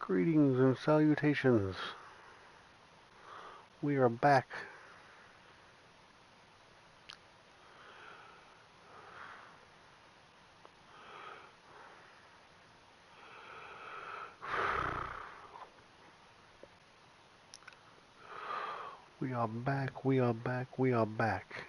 Greetings and salutations. We are back. We are back, we are back, we are back.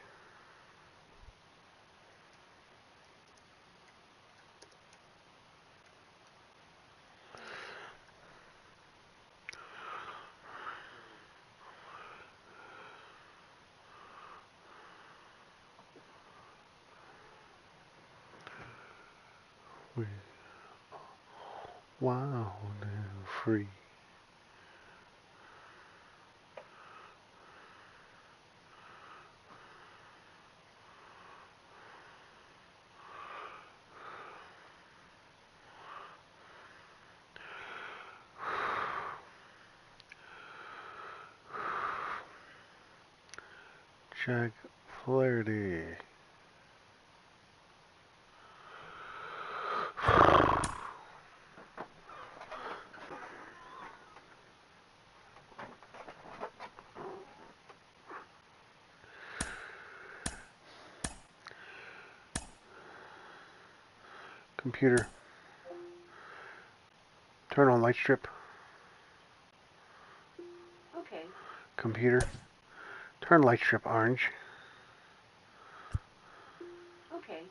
We wild and free. Jack Flaherty. Computer, turn on light strip. Okay. Computer, turn light strip orange. Okay.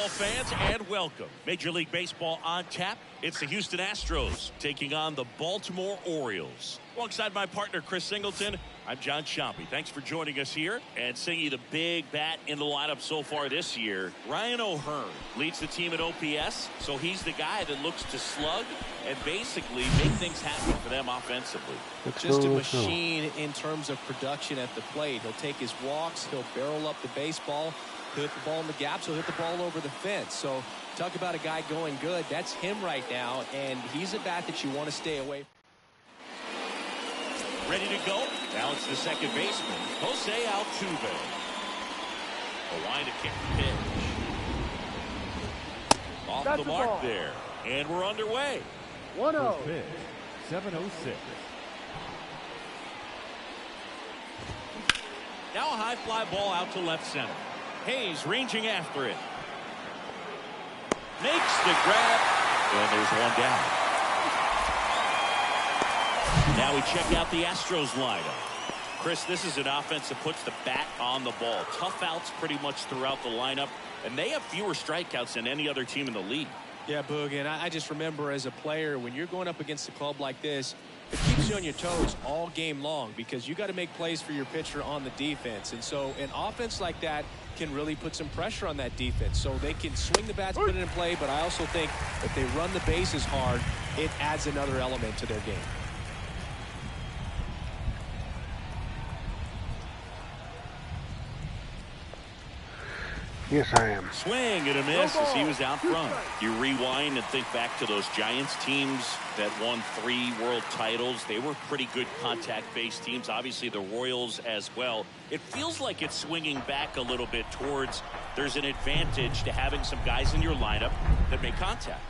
Fans, and welcome. Major League Baseball on tap. It's the Houston Astros taking on the Baltimore Orioles. Alongside my partner, Chris Singleton, I'm John Chompy. Thanks for joining us here and seeing you the big bat in the lineup so far this year. Ryan O'Hearn leads the team at OPS, so he's the guy that looks to slug and basically make things happen for them offensively. Just a machine in terms of production at the plate. He'll take his walks, he'll barrel up the baseball, he'll hit the ball in the gaps, he'll hit the ball over the fence. So talk about a guy going good. That's him right now, and he's a bat that you want to stay away from. Ready to go. Now it's the second baseman, Jose Altuve. A line to kick the pitch. Off the mark there. And we're underway. 1-0. Pitch, 7:06. Now a high fly ball out to left center. Hayes ranging after it. Makes the grab. And there's one down. Now we check out the Astros lineup. Chris, this is an offense that puts the bat on the ball. Tough outs pretty much throughout the lineup. And they have fewer strikeouts than any other team in the league. Yeah, Boog, and I just remember as a player, when you're going up against a club like this, it keeps you on your toes all game long because you got to make plays for your pitcher on the defense. And so an offense like that can really put some pressure on that defense. So they can swing the bats, put it in play, but I also think if they run the bases hard, it adds another element to their game. Yes, I am. Swing and a miss as he was out front. You rewind and think back to those Giants teams that won 3 world titles. They were pretty good contact-based teams. Obviously, the Royals as well. It feels like it's swinging back a little bit towards there's an advantage to having some guys in your lineup that make contact.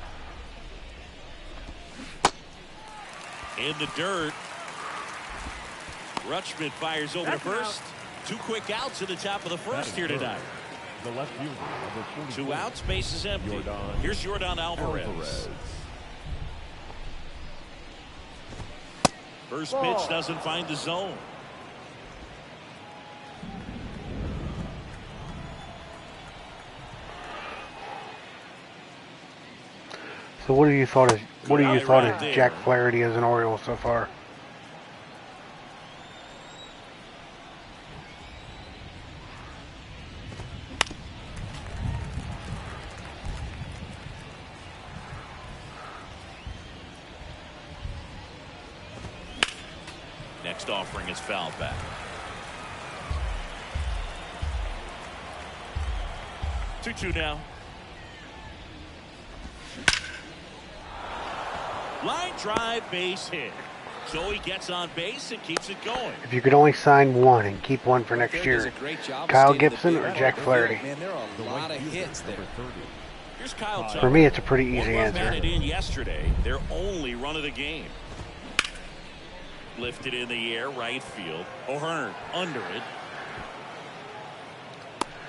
In the dirt. Rutschman fires over to first. 2 quick outs at the top of the first here tonight. The left fielder, number 2 outs, base is empty. Here's Yordan Alvarez. First pitch doesn't find the zone. So what do you thought Right of there. Jack Flaherty as an Oriole so far? Next offering is fouled back. Two now. Line drive, base hit. So he gets on base and keeps it going. If you could only sign one and keep one for next Does year, a great job of Kyle staying in the Gibson or field. Jack Flaherty? Man, there are a lot of hits there. Here's Kyle Tucker. For me, it's a pretty easy One run answer. batted in yesterday, their only run of the game. Lifted in the air, right field. O'Hearn under it.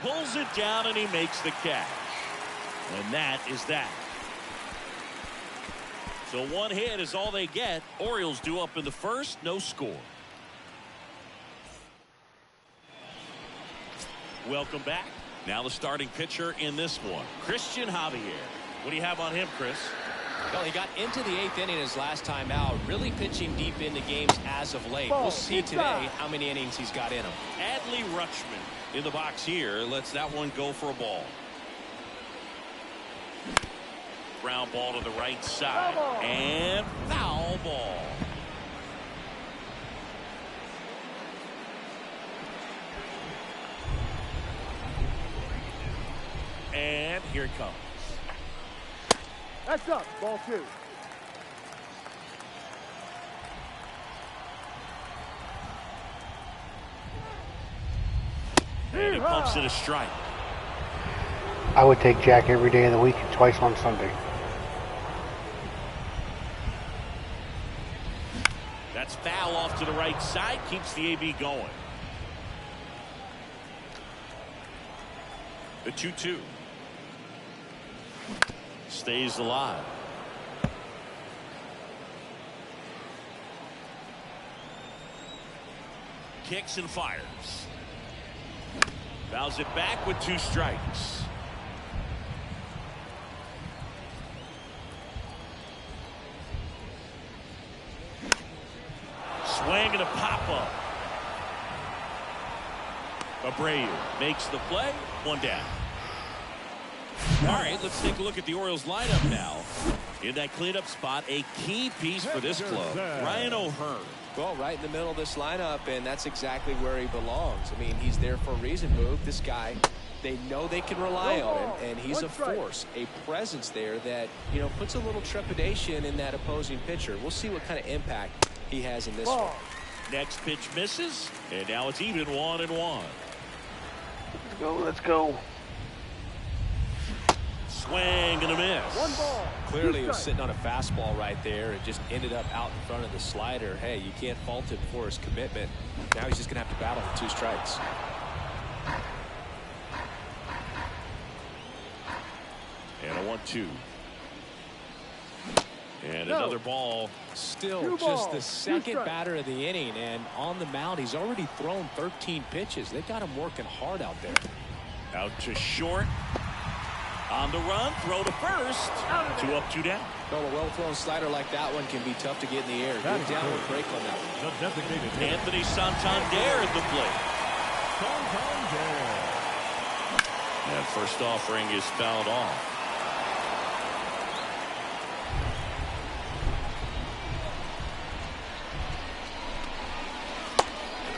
Pulls it down and he makes the catch. And that is that. So one hit is all they get. Orioles due up in the first, no score. Welcome back. Now the starting pitcher in this one, Christian Javier. What do you have on him, Chris? Well, he got into the 8th inning his last time out, really pitching deep into games as of late. We'll see today how many innings he's got in him. Adley Rutschman in the box here. Lets that one go for a ball. Ground ball to the right side. And foul ball. And here it comes. That's up. Ball 2. And he pumps it a strike. I would take Jack every day of the week and twice on Sunday. That's foul off to the right side. Keeps the AB going. The 2-2. Stays alive. Kicks and fires. Fouls it back with 2 strikes. Swing and a pop-up. Abreu makes the play. 1 down. All right, let's take a look at the Orioles lineup now. In that cleanup spot, a key piece for this club, Ryan O'Hearn. Well, right in the middle of this lineup, and that's exactly where he belongs. I mean, he's there for a reason, Move. This guy, they know they can rely on him, and he's a force, a presence there that, you know, puts a little trepidation in that opposing pitcher. We'll see what kind of impact he has in this one. Next pitch misses, and now it's even 1-1. Let's go. Swing and a miss. 1 ball. Clearly, he was sitting on a fastball right there. It just ended up out in front of the slider. Hey, you can't fault him for his commitment. Now he's just going to have to battle for 2 strikes. And a 1-2. And another ball. Still just the second batter of the inning, and on the mound, he's already thrown 13 pitches. They've got him working hard out there. Out to short. On the run, throw to first. 2 up, 2 down. Well, a well-thrown slider like that one can be tough to get in the air. Good downward break on that one. The designated hitter, Anthony Santander at the plate. Santander. And first offering is fouled off.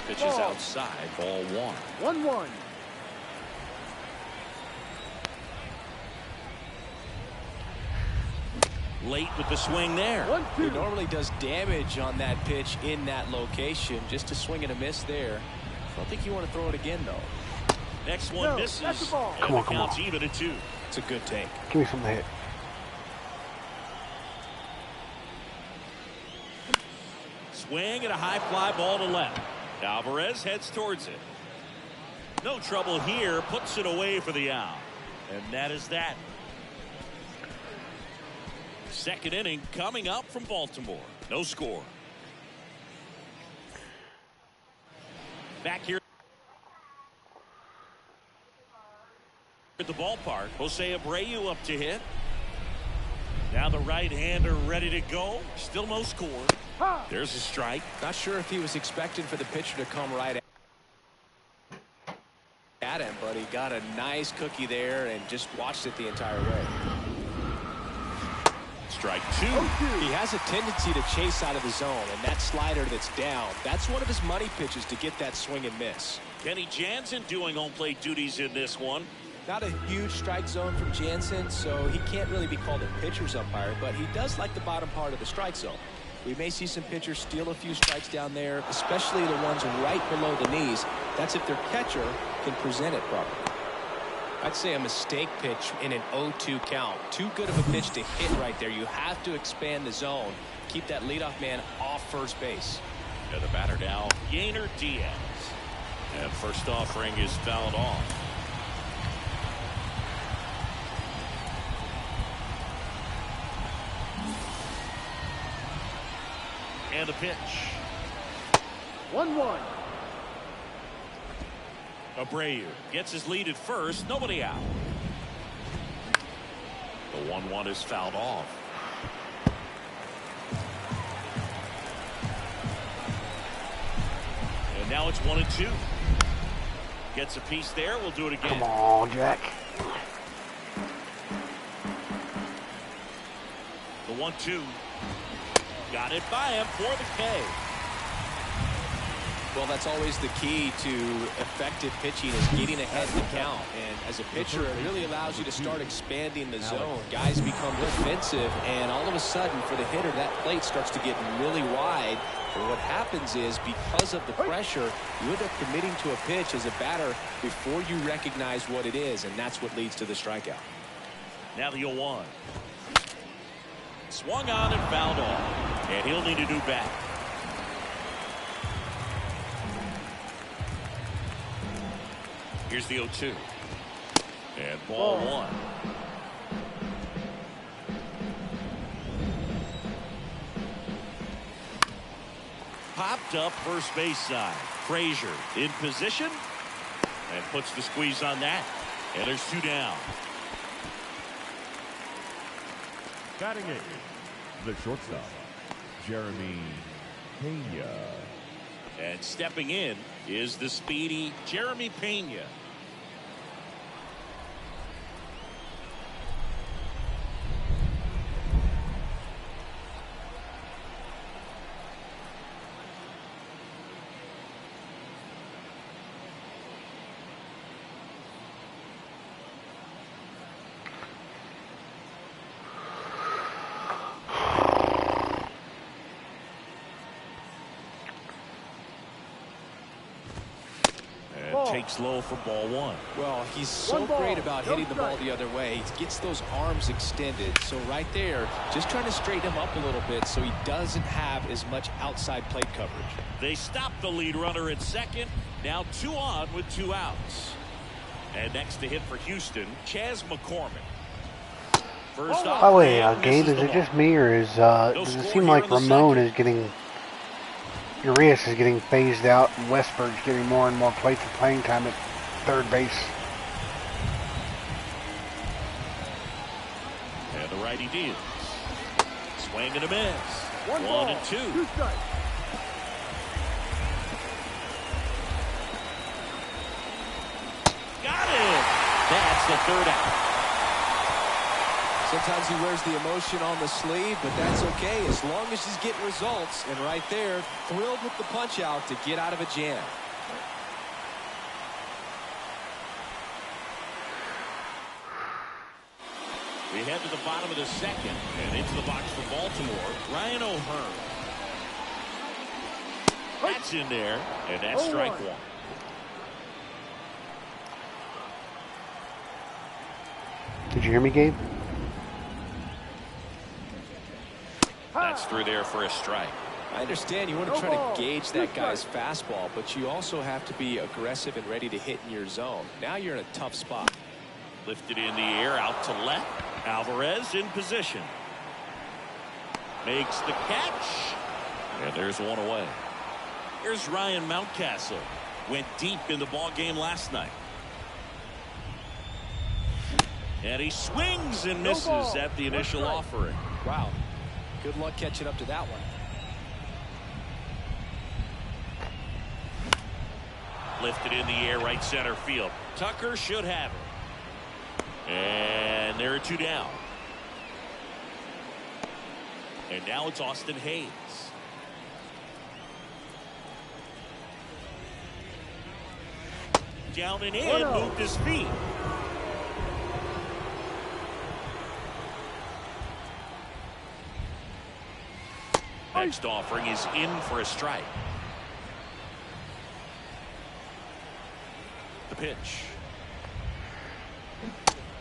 Pitch is outside, ball 1. 1-1. Late with the swing there. 1-2. He normally does damage on that pitch in that location. Just a swing and a miss there. I don't think you want to throw it again, though. Next one misses. that's the ball. And Come on, the come count's on. even at 2. It's a good take. Give me something to hit. Swing and a high fly ball to left. Alvarez heads towards it. No trouble here. Puts it away for the out. And that is that. Second inning coming up from Baltimore. No score. Back here at the ballpark. Jose Abreu up to hit. Now the right-hander ready to go. Still no score. There's a strike. Not sure if he was expecting for the pitcher to come right at him, but he got a nice cookie there and just watched it the entire way. Strike 2. He has a tendency to chase out of the zone, and that slider that's down, that's one of his money pitches to get that swing and miss. Kenny Jansen doing home plate duties in this one. Not a huge strike zone from Jansen, so he can't really be called a pitcher's umpire, but he does like the bottom part of the strike zone. We may see some pitchers steal a few strikes down there, especially the ones right below the knees. That's if their catcher can present it properly. I'd say a mistake pitch in an 0-2 count. Too good of a pitch to hit right there. You have to expand the zone. Keep that leadoff man off first base. And the batter now, Yainer Diaz. And first offering is fouled off. And the pitch. 1-1. Abreu gets his lead at first. Nobody out. The 1-1 is fouled off. And now it's 1-2. Gets a piece there. We'll do it again. Come on, Jack. The 1-2. Got it by him for the K. Well, that's always the key to effective pitching, is getting ahead in the count. And as a pitcher, it really allows you to start expanding the zone. Guys become defensive, and all of a sudden, for the hitter, that plate starts to get really wide. And what happens is, because of the pressure, you end up committing to a pitch as a batter before you recognize what it is, and that's what leads to the strikeout. Now the 0-1. Swung on and fouled off. And he'll need a new bat. Here's the 0-2. And ball 1. Popped up first base side. Frazier in position. And puts the squeeze on that. And there's 2 down. Batting it, the shortstop, Jeremy Pena. And stepping in is the speedy Jeremy Pena. Takes low for ball 1. Well, he's so great about hitting the ball the other way. He gets those arms extended. So right there, just trying to straighten him up a little bit so he doesn't have as much outside plate coverage. They stop the lead runner at second. Now 2 on with 2 outs. And next to hit for Houston, Chas McCormick. First off, By the way, Gabe, is it just me, or does it seem like Ramon is getting... Urias is getting phased out, and Westberg's getting more and more plates of playing time at third base. And the righty deals. Swing and a miss. 1 and 2. Got it. That's the 3rd out. Sometimes he wears the emotion on the sleeve, but that's okay as long as he's getting results. And right there, thrilled with the punch out to get out of a jam. We head to the bottom of the 2nd and into the box for Baltimore, Ryan O'Hearn. That's in there, and that's strike 1. Did you hear me, Gabe? That's through there for a strike. I understand you want to try to gauge that guy's fastball, but you also have to be aggressive and ready to hit in your zone. Now you're in a tough spot. Lifted in the air out to left. Alvarez in position. Makes the catch. And there's 1 away. Here's Ryan Mountcastle. Went deep in the ball game last night. And he swings and misses at the initial offering. Wow. Good luck catching up to that one. Lifted in the air, right center field. Tucker should have it. And there are 2 down. And now it's Austin Hayes. Down and in, moved his feet. Next offering is in for a strike. The pitch.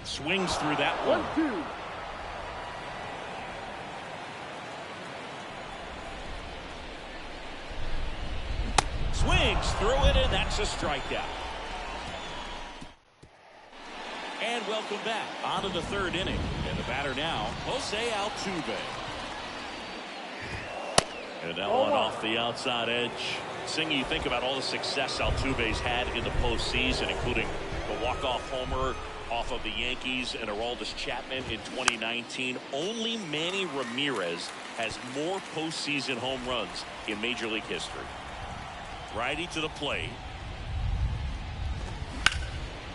Swings through that one. 1-2. Swings through it, and that's a strikeout. And welcome back. On to the 3rd inning. And the batter now, Jose Altuve. And that one off the outside edge. Singy, you think about all the success Altuve's had in the postseason, including the walk-off homer off of the Yankees and Aroldis Chapman in 2019. Only Manny Ramirez has more postseason home runs in Major League history. Righty to the plate.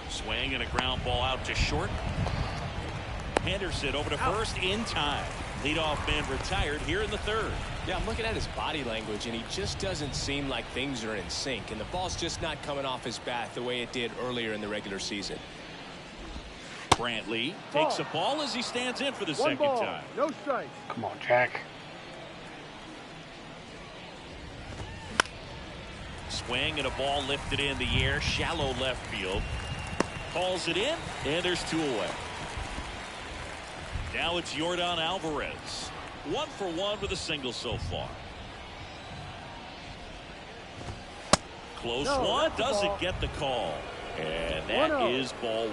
Swing and a ground ball out to short. Henderson over to first in time. Leadoff man retired here in the 3rd. Yeah, I'm looking at his body language, and he just doesn't seem like things are in sync, and the ball's just not coming off his bat the way it did earlier in the regular season. Brantley takes a ball as he stands in for the second time. No strike. Come on, Jack. Swing and a ball lifted in the air, shallow left field. Calls it in, and there's 2 away. Now it's Yordan Alvarez. 1 for 1 with a single so far. Close one, doesn't get the call. And that is ball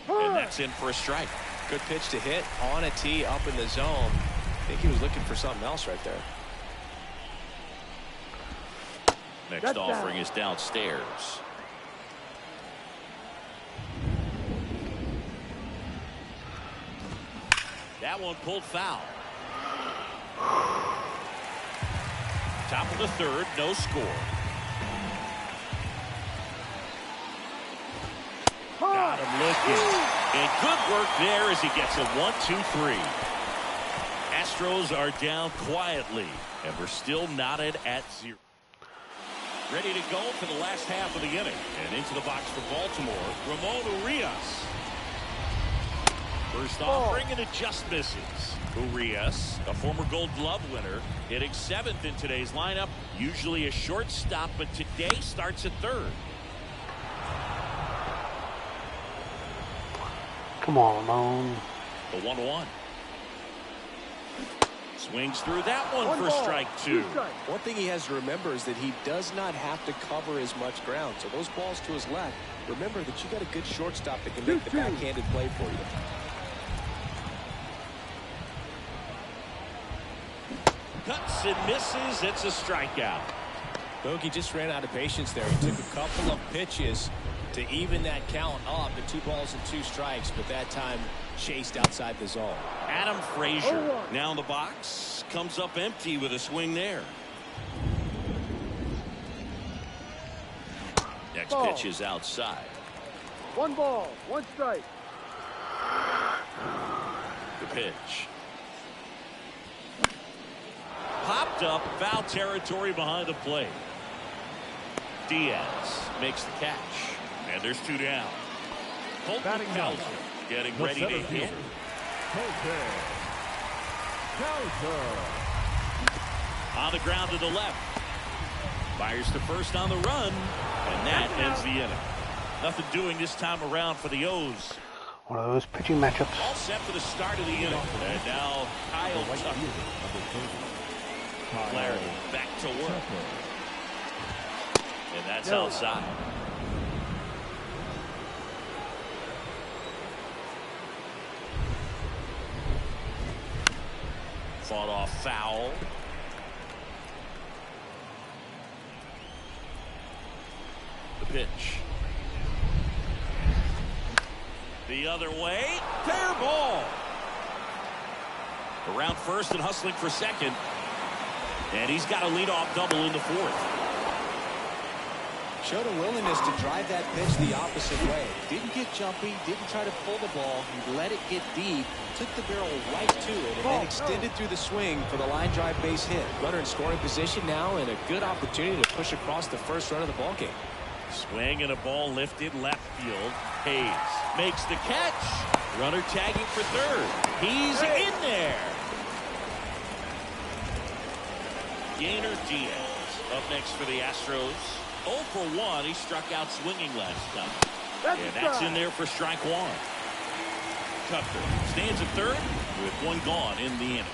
1. And that's in for a strike. Good pitch to hit on a tee up in the zone. I think he was looking for something else right there. Next offering is downstairs. That one pulled foul. Top of the 3rd, no score. Got him looking. And good work there as he gets a 1-2-3. Astros are down quietly, and we're still knotted at 0. Ready to go for the last half of the inning. And into the box for Baltimore, Ramon Urias. First offering, and it just misses. Urias, a former Gold Glove winner, hitting 7th in today's lineup. Usually a shortstop, but today starts at 3rd. Come on, Ramon. The 1-1. Swings through that one for strike 2. One thing he has to remember is that he does not have to cover as much ground. So those balls to his left, remember that you got a good shortstop that can make the backhanded play for you. Cuts and misses. It's a strikeout. Bogey just ran out of patience there. He took a couple of pitches to even that count up to 2 balls and 2 strikes, but that time chased outside the zone. Adam Frazier now in the box, comes up empty with a swing there. Next pitch is outside. 1 ball, 1 strike. The pitch. Popped up, foul territory behind the plate. Diaz makes the catch. And there's 2 down. Colton Cowser getting ready to hit. On the ground to the left. Fires to first on the run. And that ends the inning. Nothing doing this time around for the O's. One of those pitching matchups. All set for the start of the inning. And now Kyle Tucker. Flaherty back to work. And that's outside. Fought off foul. The pitch. The other way. Fair ball. Around first and hustling for second. And he's got a leadoff double in the fourth. Showed a willingness to drive that pitch the opposite way. Didn't get jumpy, didn't try to pull the ball. He let it get deep, took the barrel right to it, and then extended through the swing for the line drive base hit. Runner in scoring position now, and a good opportunity to push across the first run of the ball game. Swing and a ball lifted left field. Hayes makes the catch. Runner tagging for third. He's in there. Gainer Diaz up next for the Astros. 0 for 1. He struck out swinging last time. And that's in there for strike one. Tucker stands at third with one gone in the inning.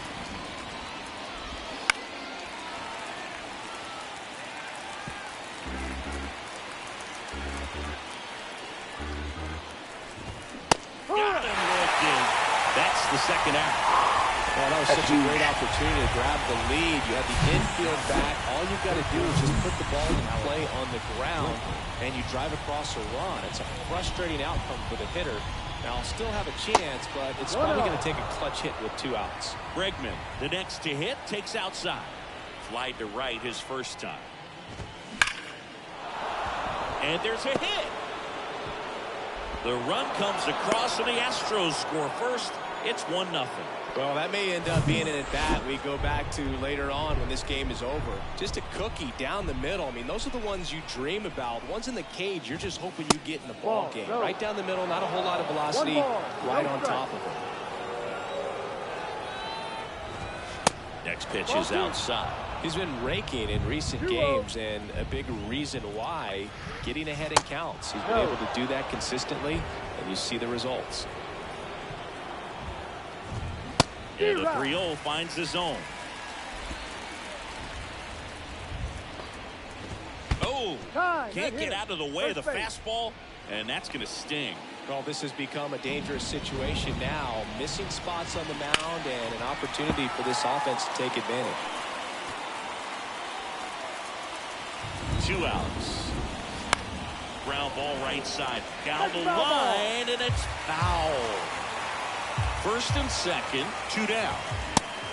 Got him lifted. That's the second out. Well, that was such a great opportunity to grab the lead. You have the infield back. All you've got to do is just put the ball in play on the ground, and you drive across a run. It's a frustrating outcome for the hitter. Now, I'll still have a chance, but it's probably going to take a clutch hit with 2 outs. Bregman, the next to hit, takes outside. Fly to right his first time. And there's a hit. The run comes across, and the Astros score first. It's 1-0. Well, that may end up being an at-bat we go back to later on when this game is over. Just a cookie down the middle. I mean, those are the ones you dream about. Ones in the cage, you're just hoping you get in the ball game. Right down the middle, not a whole lot of velocity, right on top of it. Next pitch is outside. He's been raking in recent games, and a big reason why, getting ahead in counts. He's been able to do that consistently, and you see the results. And the 3-0 finds the zone. Oh, can't get out of the way of the fastball, and that's going to sting. Well, this has become a dangerous situation now. Missing spots on the mound and an opportunity for this offense to take advantage. 2 outs. Ground ball right side. Down the line, and it's foul. First and second, 2 down.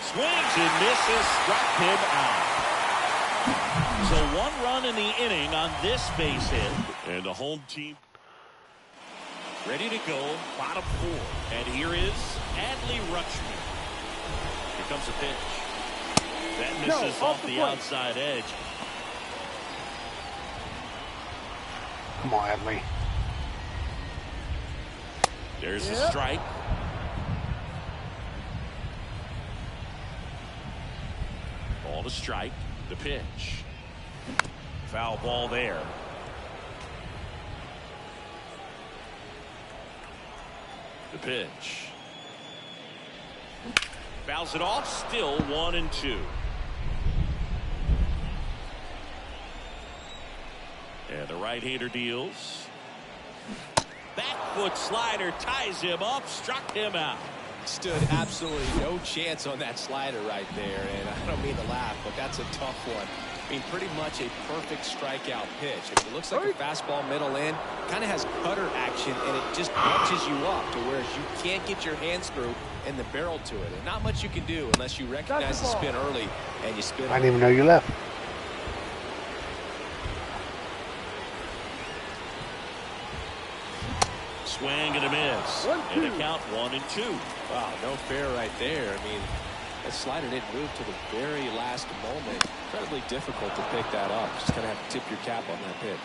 Swings and misses, struck him out. So 1 run in the inning on this base hit. And the home team ready to go, bottom 4. And here is Adley Rutschman. Here comes the pitch. That misses off the outside edge. Come on, Adley. There's a strike. Ball to strike. The pitch. Foul ball there. The pitch. Fouls it off. Still 1-2. And the right-hander deals. Back foot slider ties him up. Struck him out. Stood absolutely no chance on that slider right there, and I don't mean to laugh, but that's a tough one. I mean, pretty much a perfect strikeout pitch. I mean, it looks like a fastball middle in, kind of has cutter action, and it just bunches you up to where you can't get your hands through and the barrel to it. And not much you can do unless you recognize the spin early and you spin. I didn't even know you left. Swing and a miss. And the count 1-2. Wow, no fair right there. I mean, that slider didn't move to the very last moment. Incredibly difficult to pick that up. Just kind of have to tip your cap on that pitch.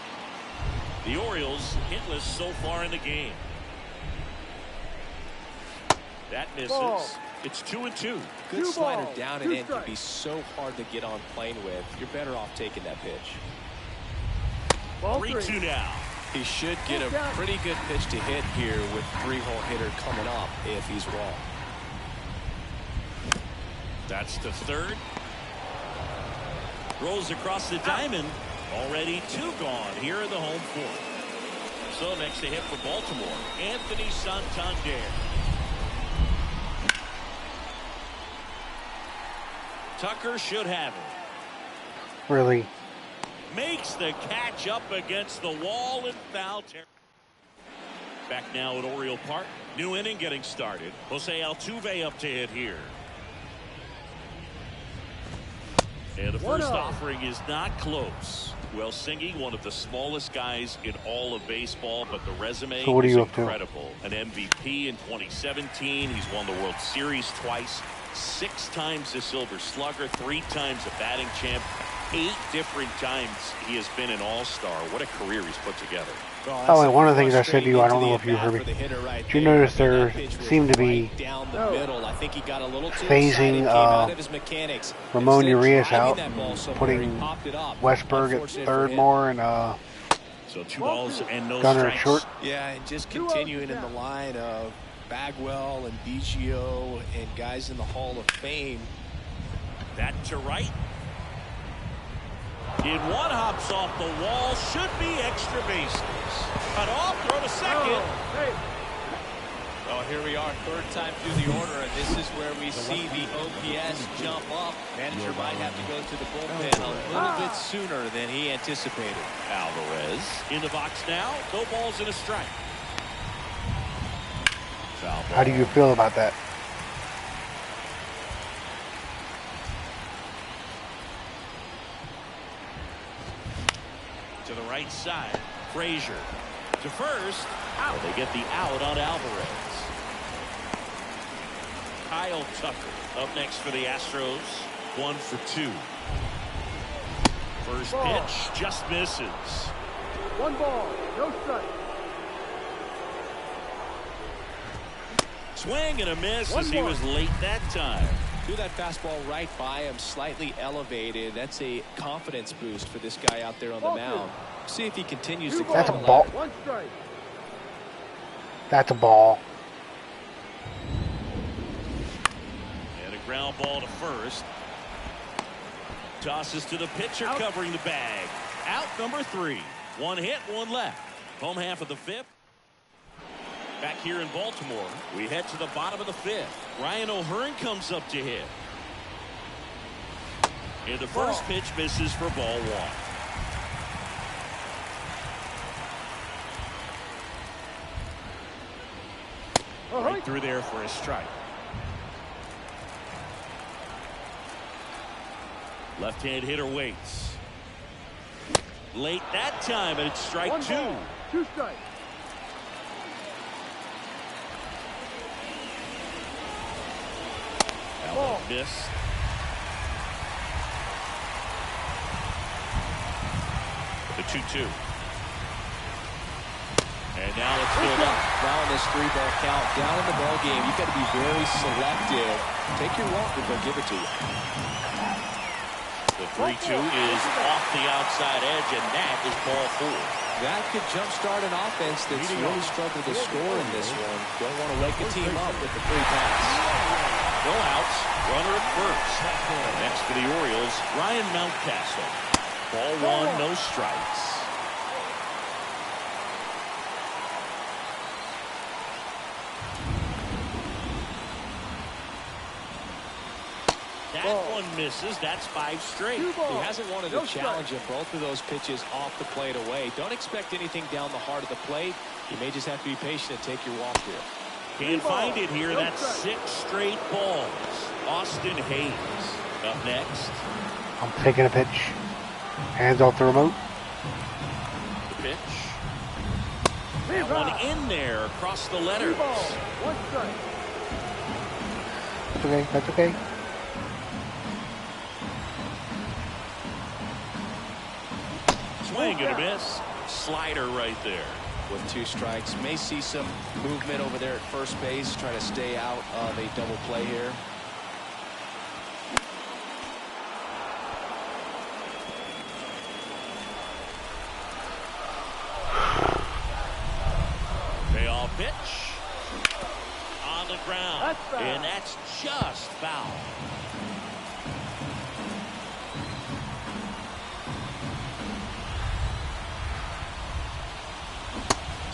The Orioles hitless so far in the game. That misses. It's 2-2. Good slider down and in can be so hard to get on plane with. You're better off taking that pitch. 3-2 now. He should get a pretty good pitch to hit here with 3-hole hitter coming up if he's wrong. That's the third. Rolls across the diamond. Already 2 gone here in the home 4th. So next to hit for Baltimore, Anthony Santander. Tucker should have it. Really? Makes the catch up against the wall in foul territory. Back now at Oriole Park. New inning getting started. Jose Altuve up to hit here. And the first offering is not close. Well, Singy, one of the smallest guys in all of baseball, but the resume is incredible. An MVP in 2017. He's won the World Series twice. 6 times the Silver Slugger. 3 times a batting champ. 8 different times he has been an all-star. What a career he's put together. Oh, and one of the things I said to you, I don't know if you heard me. Did you notice there seemed to be phasing Ramon Urias out, putting Westberg at third more, and so 2 balls and no Gunnar at strikes. short? Yeah, and just continuing in the line of Bagwell and Biggio and guys in the Hall of Fame. That to right. In one hops off the wall, should be extra bases. Cut off, throw to second. Well, here we are, 3rd time through the order, and this is where we see the OPS jump up. Manager might have to go to the bullpen a little bit sooner than he anticipated. Alvarez in the box now. No balls and a strike. Foul ball. How do you feel about that? To the right side. Frazier to first. Out. They get the out on Alvarez. Kyle Tucker up next for the Astros. 1 for 2. First pitch just misses. 1 ball, no strike. Swing and a miss as he was late that time. Threw that fastball right by him, slightly elevated. That's a confidence boost for this guy out there on the mound. See if he continues to. That's a ball. 1 strike. That's a ball. And a ground ball to first. Tosses to the pitcher covering the bag. Out number 3. 1 hit, 1 left. Home half of the 5th. Back here in Baltimore, we head to the bottom of the 5th. Ryan O'Hearn comes up to hit. And the first pitch misses for ball 1. Right through there for a strike. Left-hand hitter waits. Late that time, and it's strike 2. 2 strikes. Allen missed. The 2-2. And now it's good up. Now in this 3-ball count, down in the ball game, you've got to be very selective. Take your walk if they'll give it to you. The 3-2 is off the outside edge, and that is ball 4. That could jumpstart an offense that's really struggled to score in this one. Don't want to wake a team up with the free pass. No outs, runner at first. Next for the Orioles, Ryan Mountcastle. Ball 1, no strikes. That one misses. That's 5 straight. He hasn't wanted to challenge him. Both of those pitches off the plate away. Don't expect anything down the heart of the plate. You may just have to be patient and take your walk here. Can't find it here. That's 6 straight balls. Austin Hayes up next. I'm taking a pitch. Hands off the remote. The pitch. That one in there across the letters. 1 strike. That's okay. That's okay. Swing and a miss. Slider right there. With 2 strikes, may see some movement over there at first base, trying to stay out of a double play here. Payoff pitch on the ground, and that's just foul.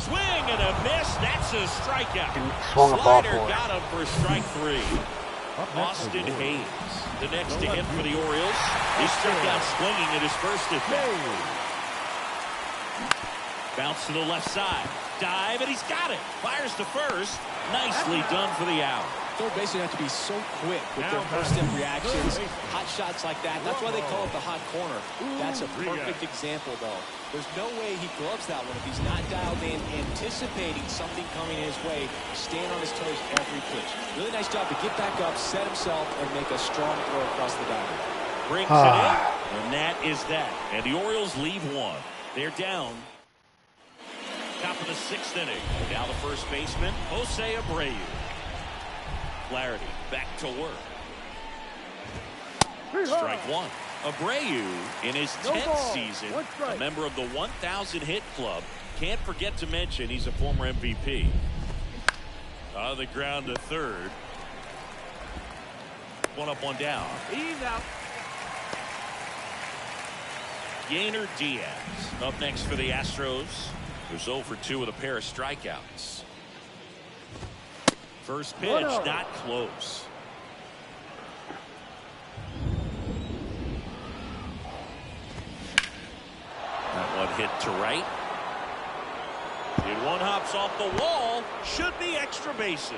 Swing and a miss. That's a strikeout. Swung a ball Slider for it. got him for strike 3. Austin Hayes, the next to hit for the Orioles. He struck out swinging at his first at bat. Bounce to the left side. Dive, and he's got it. Fires to first. Nicely done for the out. Third basemen have to be so quick with their first-step reactions. Hot shots like that. That's why they call it the hot corner. That's a perfect example, though. There's no way he gloves that one if he's not dialed in, anticipating something coming his way, staying on his toes every pitch. Really nice job to get back up, set himself, and make a strong throw across the diamond. Brings it in, and that is that. And the Orioles leave one. They're down. Top of the 6th inning. Now the first baseman, Jose Abreu. Flaherty back to work. Strike one. Abreu in his 10th season, a member of the 1,000 hit club. Can't forget to mention he's a former MVP. On the ground to third. One up, one down. He's out. Yainer Diaz up next for the Astros, who's 0 for 2 with a pair of strikeouts. First pitch, not close. That one hit to right. And one hops off the wall. Should be extra bases.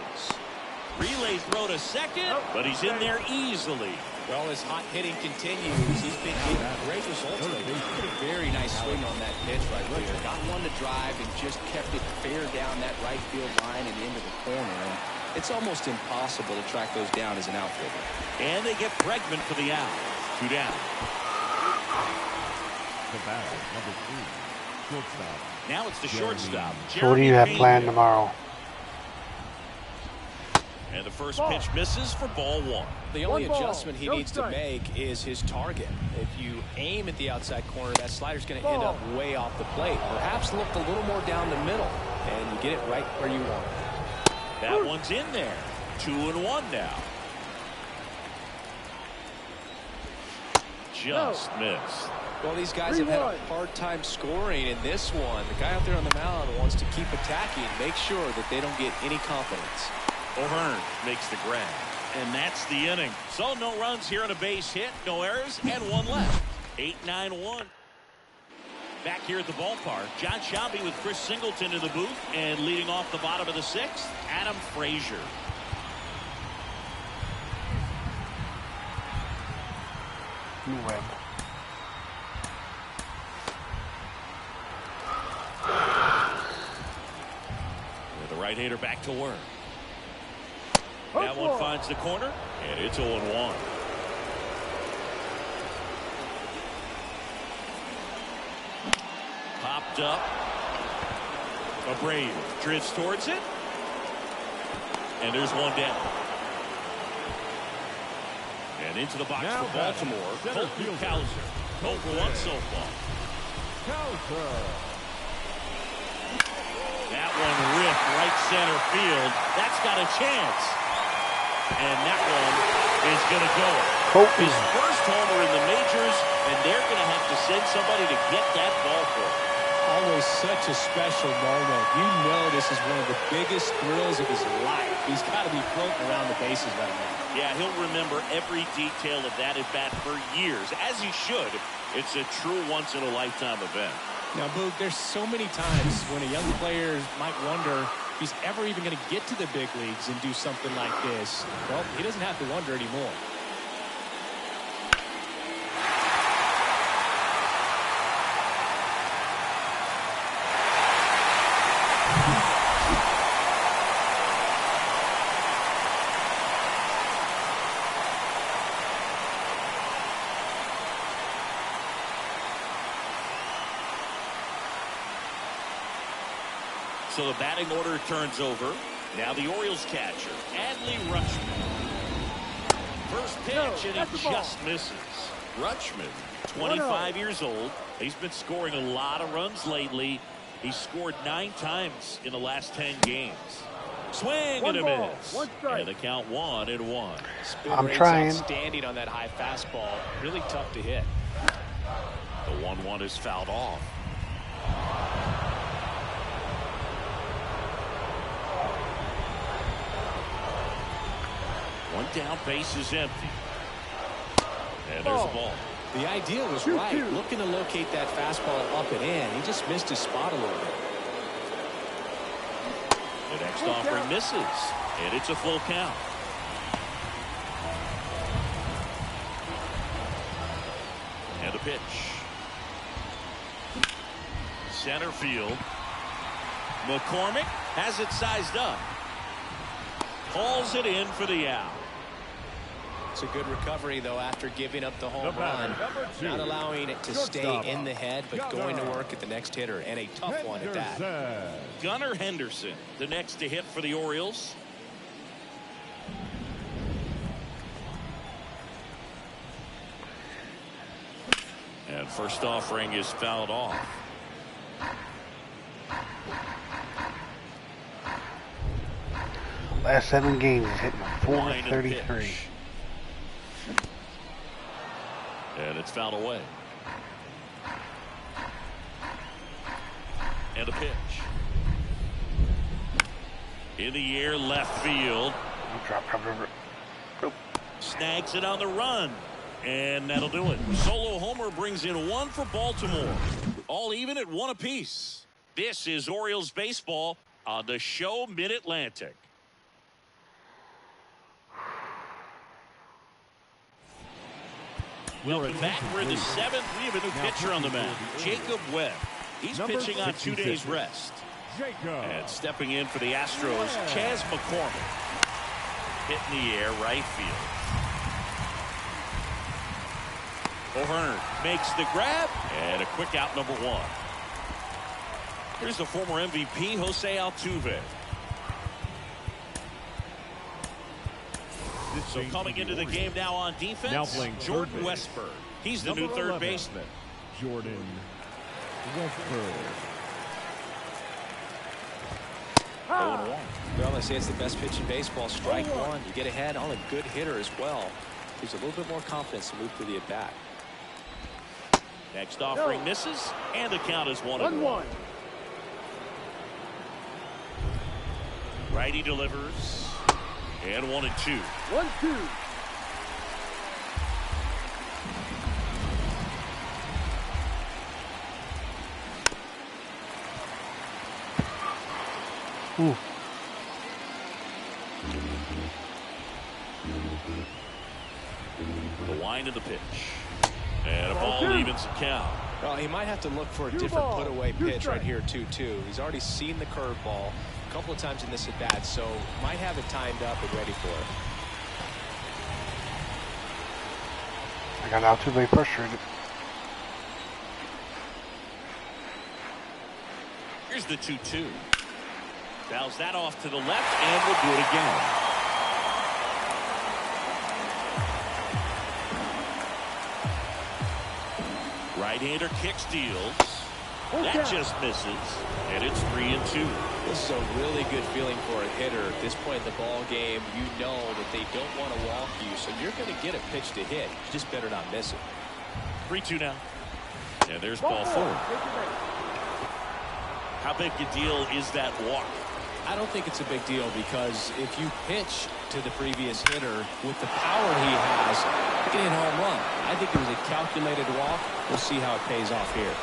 Relay throw to second, but he's in there easily. Well, his hot hitting continues. He's been getting great results lately. He put a very nice swing on that pitch right there. Got one to drive and just kept it fair down that right field line and into the corner. And it's almost impossible to track those down as an outfielder. And they get Bregman for the out. 2 down. The batter, number 3, shortstop. Now it's the shortstop. So what do you have planned tomorrow? And the first pitch misses for ball 1. The only adjustment he needs to make is his target. If you aim at the outside corner, that slider's going to end up way off the plate. Perhaps look a little more down the middle, and you get it right where you want it. That one's in there. 2-1 now. Just missed. Well, these guys have had a hard time scoring in this one. The guy out there on the mound wants to keep attacking, make sure that they don't get any confidence. O'Hearn makes the grab. And that's the inning. So no runs here on a base hit, no errors, and 1 left. 8-9-1. Back here at the ballpark, John Shambi with Chris Singleton in the booth, and leading off the bottom of the 6th, Adam Frazier. Web. With the right-hander back to work. That one finds the corner, and it's 0-1. Popped up. Abreu drifts towards it. And there's one down. And into the box now for Baltimore, Colton Cowser. 0 for 1 so far. That one ripped right center field. That's got a chance. And that one is going to go. His first homer in the majors, and they're going to have to send somebody to get that ball for him. Always such a special moment. You know this is one of the biggest thrills of his life. He's got to be floating around the bases right now. Yeah, he'll remember every detail of that at bat for years, as he should. It's a true once-in-a-lifetime event. Now, Boog, there's so many times when a young player might wonder if he's ever even going to get to the big leagues and do something like this. Well, he doesn't have to wonder anymore. So the batting order turns over. Now the Orioles catcher, Adley Rutschman. First pitch, and he just misses. Rutschman, 25 years old. He's been scoring a lot of runs lately. He's scored 9 times in the last 10 games. Swing and a miss. And the count 1-1. I'm trying. Outstanding on that high fastball. Really tough to hit. The 1-1 is fouled off. One down, base is empty. And there's the ball. The idea was right. Looking to locate that fastball up and in. He just missed his spot a little bit. The next offering misses, and it's a full count. And the pitch. Center field. McCormick has it sized up. Hauls it in for the out. It's a good recovery, though, after giving up the home run. Not allowing it to stay in the head, but going to work at the next hitter, and a tough one at that. Gunnar Henderson, the next to hit for the Orioles. And first offering is fouled off. Last 7 games, he's hitting a .433. And it's fouled away. And a pitch. In the air, left field. Drop. Snags it on the run. And that'll do it. Solo homer brings in 1 for Baltimore. All even at 1 apiece. This is Orioles baseball on the show Mid-Atlantic. Welcome back. We're in the 7th. We have a new pitcher on the mound, Jacob Webb. He's pitching on 2 days rest. And stepping in for the Astros, Chas McCormick. Hit in the air, right field. O'Hearn makes the grab, and a quick out, number 1. Here's the former MVP, Jose Altuve. So coming into the game now on defense, now playing Jordan Westburg. He's the new third baseman. Jordan Westburg. 0-1. Well, I say it's the best pitch in baseball. Strike 1. You get ahead on a good hitter as well. Gives a little bit more confidence to move through the at-bat. Next offering misses, and the count is 1-1. Righty delivers. And 1-2. 1-2. The wind of the pitch. And a ball evens the count. Well, he might have to look for a different put-away pitch right here, 2-2. He's already seen the curveball a couple of times in this at-bat, so might have it timed up and ready for it. I got Altuve frustrated. Here's the 2-2. Fouls that off to the left, and we'll do it again. Right-hander kick steals. That just misses, and it's 3-2. This is a really good feeling for a hitter. At this point in the ball game, you know that they don't want to walk you, so you're going to get a pitch to hit. You just better not miss it. 3-2 now. And there's ball 4. How big a deal is that walk? I don't think it's a big deal, because if you pitch to the previous hitter with the power he has, you can hit a home run. I think it was a calculated walk. We'll see how it pays off here.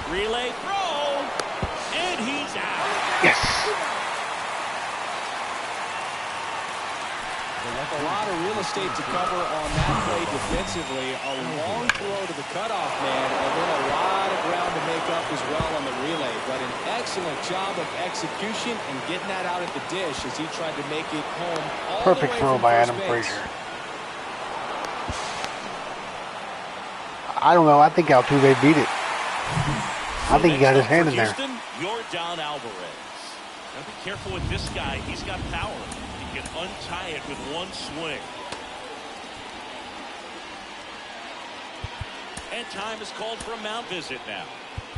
Relay throw, and he's out. Yes. A lot of real estate to cover on that play defensively. A long throw to the cutoff man, and then a lot of ground to make up as well on the relay. But an excellent job of execution and getting that out at the dish as he tried to make it home all Perfect the way throw from by first Adam base. Frazier. I don't know. I think Altuve beat it. I think he got his hand in there. Houston, Yordan Alvarez. Now be careful with this guy. He's got power. He can untie it with one swing. And time is called for a mound visit now.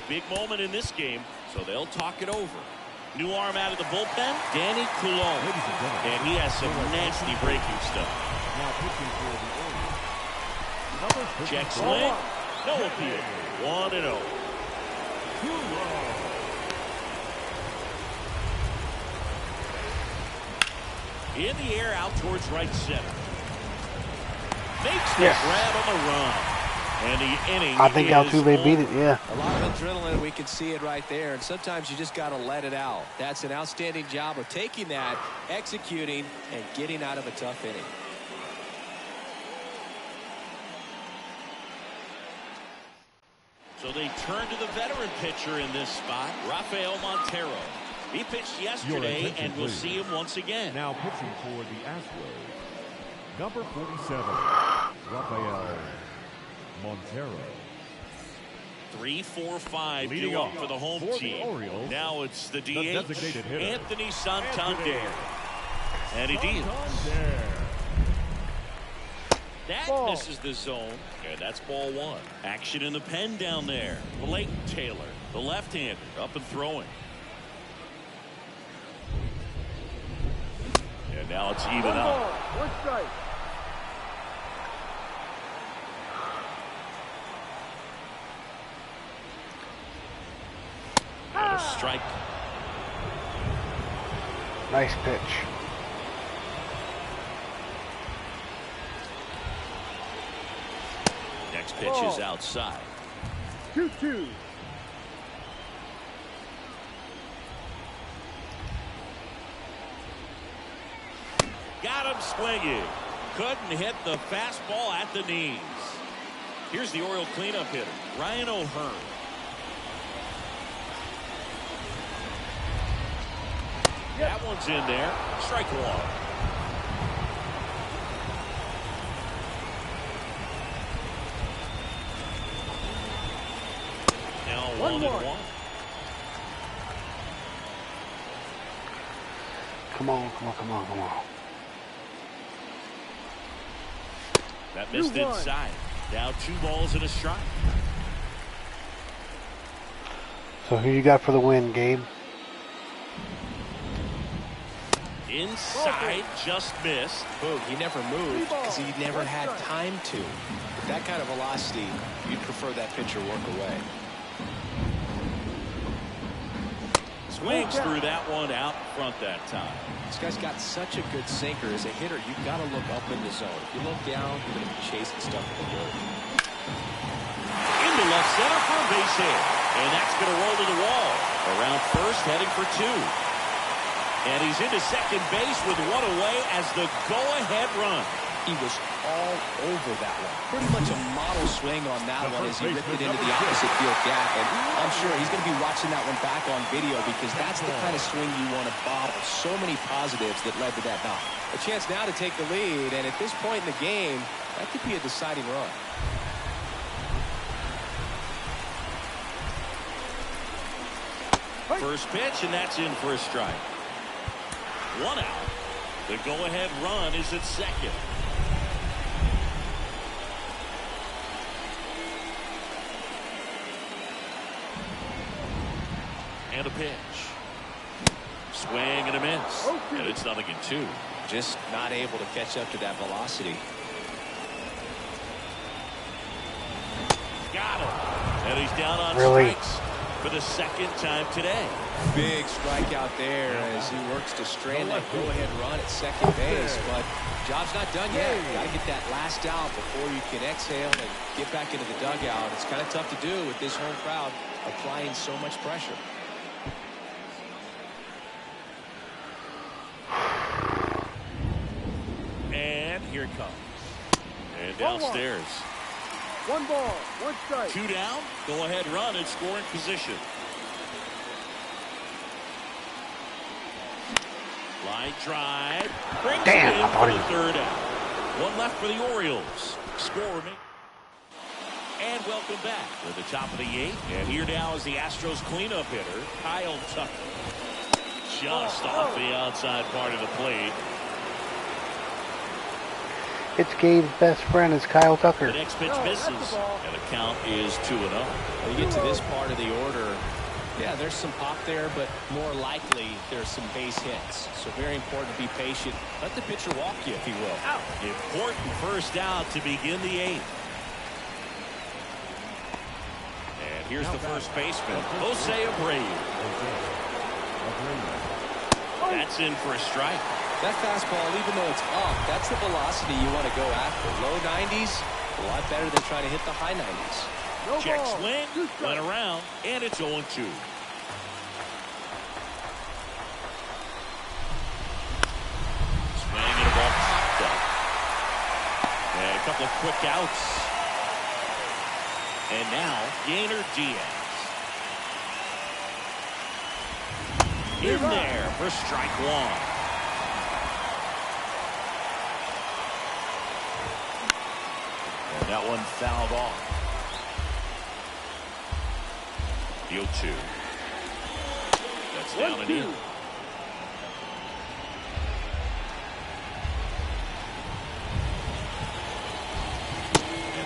Big moment in this game, so they'll talk it over. New arm out of the bullpen, Danny Coulomb. And he has some nasty breaking stuff. Checks leg, no appeal. 1-0. In the air, out towards right center. Makes the grab on the run. And the inning I think is Altuve beat it, over. yeah. A lot of adrenaline, we can see it right there, and sometimes you just got to let it out. That's an outstanding job of taking that, executing, and getting out of a tough inning. So they turn to the veteran pitcher in this spot, Rafael Montero. He pitched yesterday, and we'll see him once again. Now pitching for the Astros, number 47, Rafael Montero. 3-4-5 Leading due off up for the home for the team. Orioles, Now it's the DH, designated hitter, Anthony Santander. And he deals. Santander. That Ball. misses the zone, and that's ball one. Action in the pen down there. Blake Taylor, the left-hander, up and throwing. And now it's even One up. ball, one strike. And a strike. Nice pitch. Next pitch is outside. 2-2. Got him swinging. Couldn't hit the fastball at the knees. Here's the Oriole cleanup hitter, Ryan O'Hearn. That one's in there. Strike one. Now 1-1. Come on, come on, come on, come on. That missed 2-1. inside. Now 2 balls and a strike. So who you got for the win, Gabe? Inside, just missed. Boog, he never moved because he never had time to. With that kind of velocity, you'd prefer that pitcher work away. Swings through that one out front that time. This guy's got such a good sinker. As a hitter, you've got to look up in the zone. If you look down, you're going to be chasing stuff in the dirt. Into left center for a base hit. And that's going to roll to the wall. Around first, heading for 2. And he's into second base with one away as the go-ahead run. He was all over that one. Pretty much a model swing on that one as he ripped it into the opposite field gap. And I'm sure he's going to be watching that one back on video because that's the kind of swing you want to bottle. So many positives that led to that knock. A chance now to take the lead, and at this point in the game, that could be a deciding run. First pitch, and that's in for a strike. 1 out. The go-ahead run is at second. And a pitch. Swing and a miss. And it's 0-2. Just not able to catch up to that velocity. Got him. And he's down on Really? strikes for the second time today. Big strikeout there as he works to strand that go-ahead run at second base. But job's not done yet. Got to get that last out before you can exhale and get back into the dugout. It's kind of tough to do with this home crowd applying so much pressure. And here it comes. And downstairs. 1 ball, 1 strike. 2 down. Go ahead run in scoring position. Line drive. Brings Damn, it I in thought for he the was... 3rd out. 1 left for the Orioles. Score remains. And welcome back to the top of the 8th. And here now is the Astros cleanup hitter, Kyle Tucker. Just off the outside part of the plate. It's Gabe's best friend is Kyle Tucker. The next pitch misses, and the count is 2-0. When you get to this part of the order, yeah, there's some pop there, but more likely there's some base hits. So very important to be patient. Let the pitcher walk you, if he will. Important first out to begin the 8th. And here's the first baseman, Jose Abreu. That's in for a strike. That fastball, even though it's up, that's the velocity you want to go after. Low 90s, A lot better than trying to hit the high 90s. No Check ball. swing, 2 strikes. went around, and it's 0-2. Swing and a ball popped up. And a couple of quick outs. And now, Yainer Diaz. In there for strike one. And that one fouled off. The 0-2. That's down and in.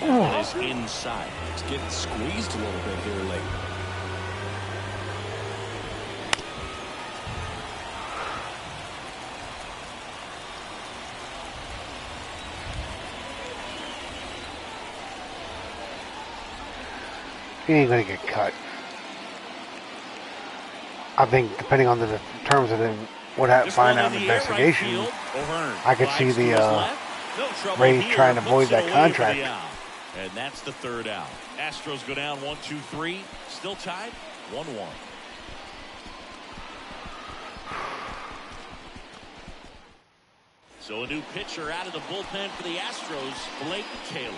And that one is inside. It's getting squeezed a little bit here late. He ain't gonna get cut. I think, depending on the terms of what This find one out in in the the air, right investigation, field. O'Hearn I could see drives to the his left. No trouble Rays here, trying to puts void it that away for the contract. out. And that's the third out. Astros go down 1-2-3. Still tied 1-1. So a new pitcher out of the bullpen for the Astros, Blake Taylor.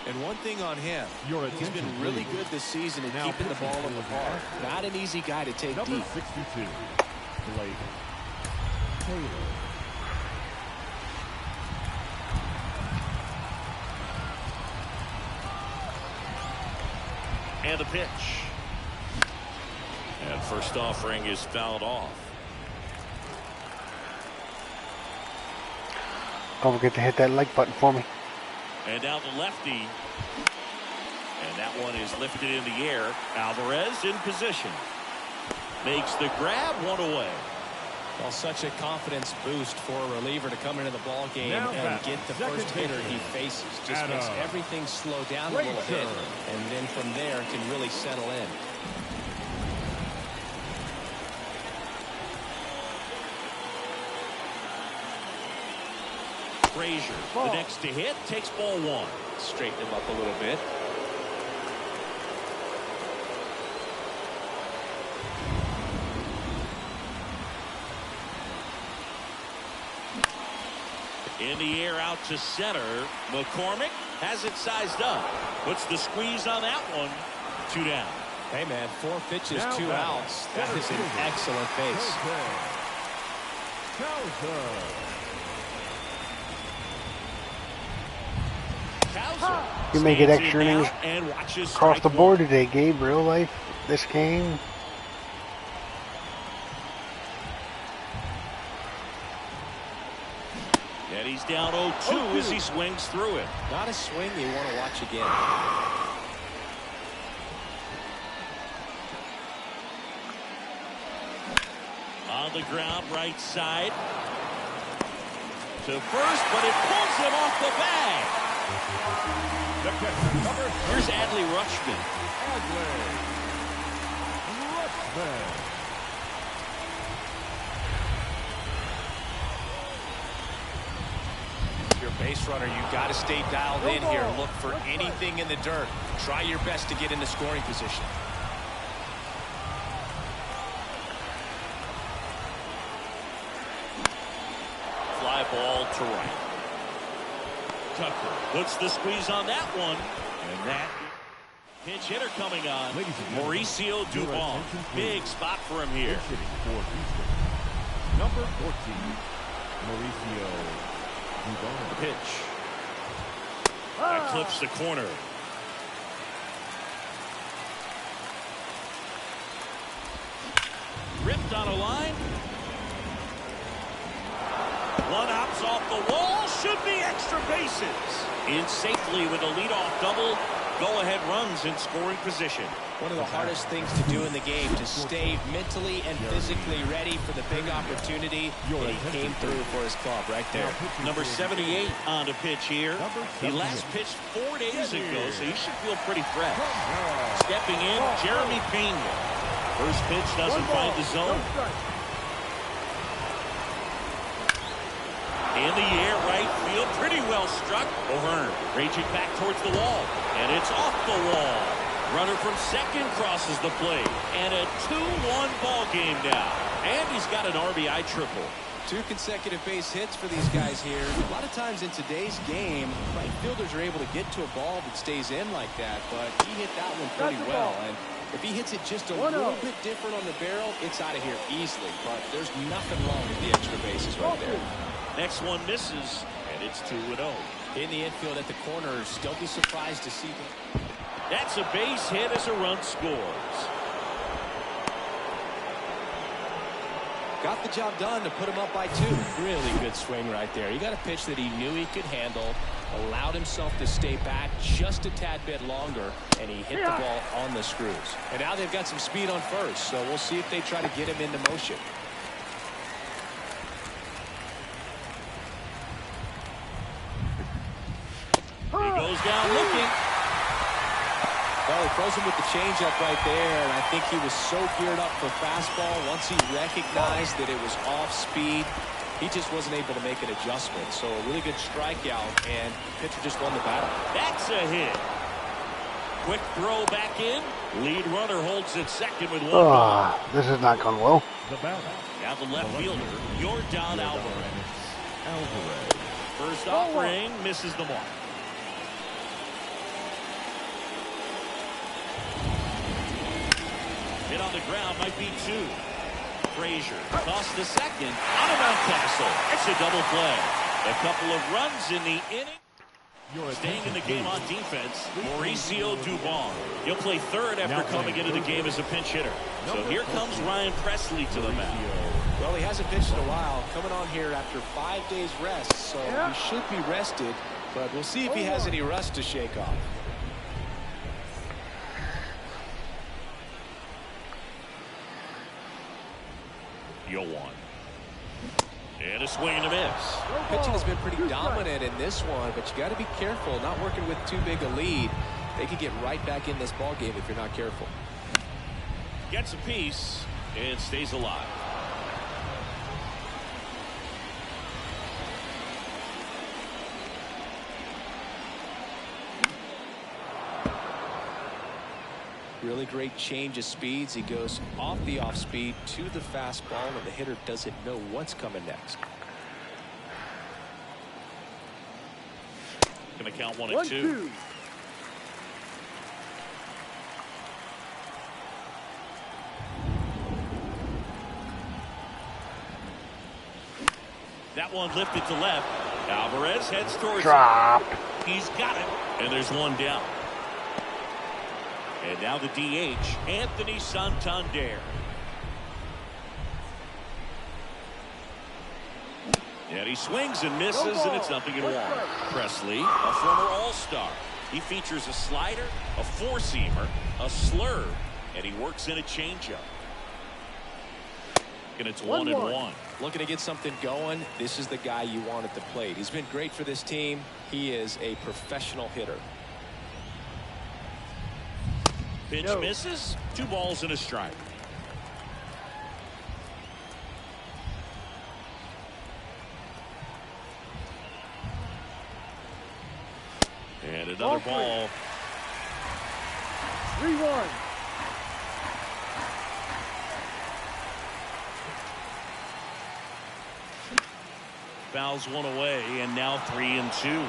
And one thing on him, Your he's been attention, really please. good this season at Now keeping the pitching ball for in the the park. Astros. Not an easy guy to take Number deep. 62, Blake Taylor. And the pitch. And first offering is fouled off. don't forget to hit that like button for me. And now the lefty. And that one is lifted in the air. Alvarez in position. Makes the grab, one away. Well, such a confidence boost for a reliever to come into the ball game Now and back, get the second first hitter he baseman, faces. Just Adam. makes everything slow down a little bit, and then from there can really settle in. Frazier, the next to hit, takes ball one. Straighten him up a little bit. In the air out to center. McCormick has it sized up. Puts the squeeze on that one. 2 down. Hey, man, 4 pitches, Now 2 batter, outs. That center is an fielder, excellent base. Cowser You may get stands extra in now innings and watches across the strike board one. today, Gabe. Real life, this game. And he's down 0-2 as he swings through it. Not a swing you want to watch again. On the ground, right side. To first, but it pulls him off the bag. Here's Adley Rutschman. If you're a base runner, you got to stay dialed in here. Look for anything in the dirt. Try your best to get into scoring position. Fly ball to right. Tucker puts the squeeze on that one. And that pinch hitter coming on. Ladies and gentlemen, Mauricio your Dubon. attention, please. Big spot for him here. Hitting for Houston, number 14, Mauricio Dubon. Pitch. That clips the corner. Ripped on a line. One hops off the wall. Should be extra bases. In safely with a leadoff double. Go-ahead runs in scoring position. One of the hardest things to do in the game, to stay mentally and physically ready for the big opportunity, and he came through for his club right there. Number 78 on the pitch here. He last pitched 4 days ago, so he should feel pretty fresh. Stepping in, Jeremy Pena. First pitch doesn't find the zone. In the air, right field, pretty well struck. O'Hearn raging back towards the wall, and it's off the wall. Runner from second crosses the plate, and a 2-1 ball game now. And he's got an RBI triple. 2 consecutive base hits for these guys here. A lot of times in today's game, right fielders are able to get to a ball that stays in like that, but he hit that one pretty well. And if he hits it just a little bit different on the barrel, it's out of here easily. But there's nothing wrong with the extra bases right there. Next one misses, and it's 2-0. In the infield at the corners, don't be surprised to see them. That's a base hit as a run scores. Got the job done to put him up by 2. Really good swing right there. He got a pitch that he knew he could handle, allowed himself to stay back just a tad bit longer, and he hit the ball on the screws. And now they've got some speed on first, so we'll see if they try to get him into motion. He goes down looking. Well, he throws him with the changeup right there, and I think he was so geared up for fastball. Once he recognized that it was off speed, he just wasn't able to make an adjustment. So a really good strikeout, and the pitcher just won the battle. That's a hit. Quick throw back in. Lead runner holds at second with 1 ball. This is not going well. The batter. Now the left fielder, Yordan Alvarez. First offering misses the mark. Hit on the ground, might be 2. Frazier tossed to second. Out of Mountcastle. It's a double play. A couple of runs in the inning. Staying in the game on defense, Mauricio Dubon. He'll play third after coming into the game as a pinch hitter. So here comes Ryan Presley to the mound. Well, he hasn't pitched in a while. Coming on here after 5 days rest, so he should be rested. But we'll see if he has any rust to shake off. 0-1. And a swing and a miss. Pitching has been pretty dominant in this one, but you got to be careful. Not working with too big a lead. They could get right back in this ball game if you're not careful. Gets a piece and stays alive. Really great change of speeds. He goes off the off speed to the fastball, and the hitter doesn't know what's coming next. Gonna count 1 and 2. That one lifted to left. Alvarez heads towards Dropped. it. He's got it. And there's 1 down. And now the DH, Anthony Santander. And he swings and misses, and it's 0-1. Presley, a former All-Star. He features a slider, a four-seamer, a slurve, and he works in a changeup. And it's 1-1. Looking to get something going. This is the guy you want at the plate. He's been great for this team. He is a professional hitter. Pitch misses. 2 balls and a strike. And another ball. 3-1. Fouls 1 away, and now 3-2.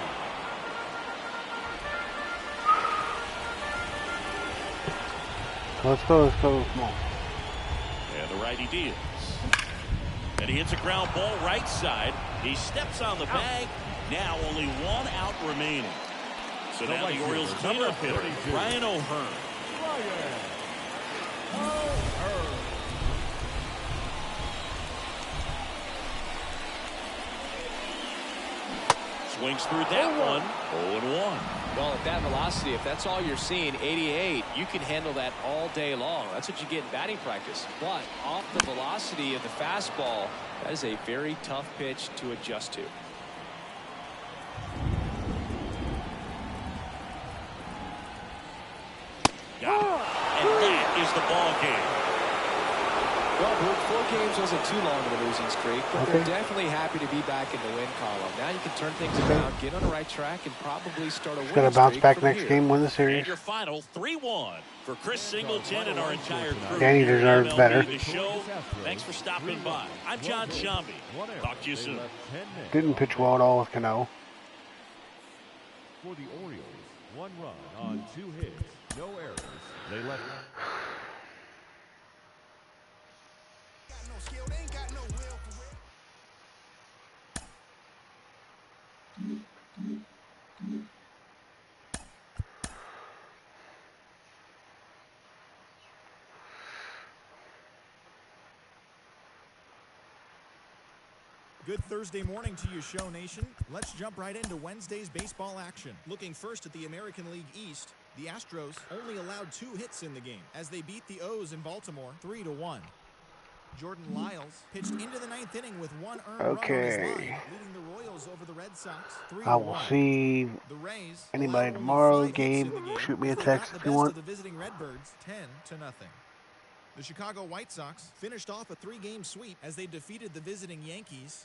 Let's go. Come on. And the righty deals. And he hits a ground ball right side. He steps on the bag. Now only 1 out remaining. So now the Orioles cleanup hitter, Ryan O'Hearn. Swings through that one. 0-1. Well, at that velocity, if that's all you're seeing, 88, you can handle that all day long. That's what you get in batting practice. But off the velocity of the fastball, that is a very tough pitch to adjust to. Got it. And that is the ball game. Well, Brooke, 4 games wasn't too long of a losing streak, but Okay. they're definitely happy to be back in the win column. Now you can turn things around, get on the right track, and probably start a He's winning going to bounce streak back from next here. game, win the And series. your final 3-1 for Chris Singleton and our entire crew. Danny here at deserves MLB better. The Show. Thanks for stopping by. I'm John Shambi. Talk to you soon. Didn't pitch well at all with Cano. For the Orioles, 1 run on 2 hits, no errors. They left. Good Thursday morning to you, Show Nation. Let's jump right into Wednesday's baseball action. Looking first at the American League East, the Astros only allowed 2 hits in the game as they beat the O's in Baltimore 3-1. Jordan Lyles pitched into the 9th inning with 1 earned run on his line, leading the Royals over the Red Sox 3-1. I will see The Rays anybody allowed only tomorrow. 5 hits in Gabe, the game shoot me a as they text got if the you best want. of the visiting Redbirds 10-0. The Chicago White Sox finished off a 3-game sweep as they defeated the visiting Yankees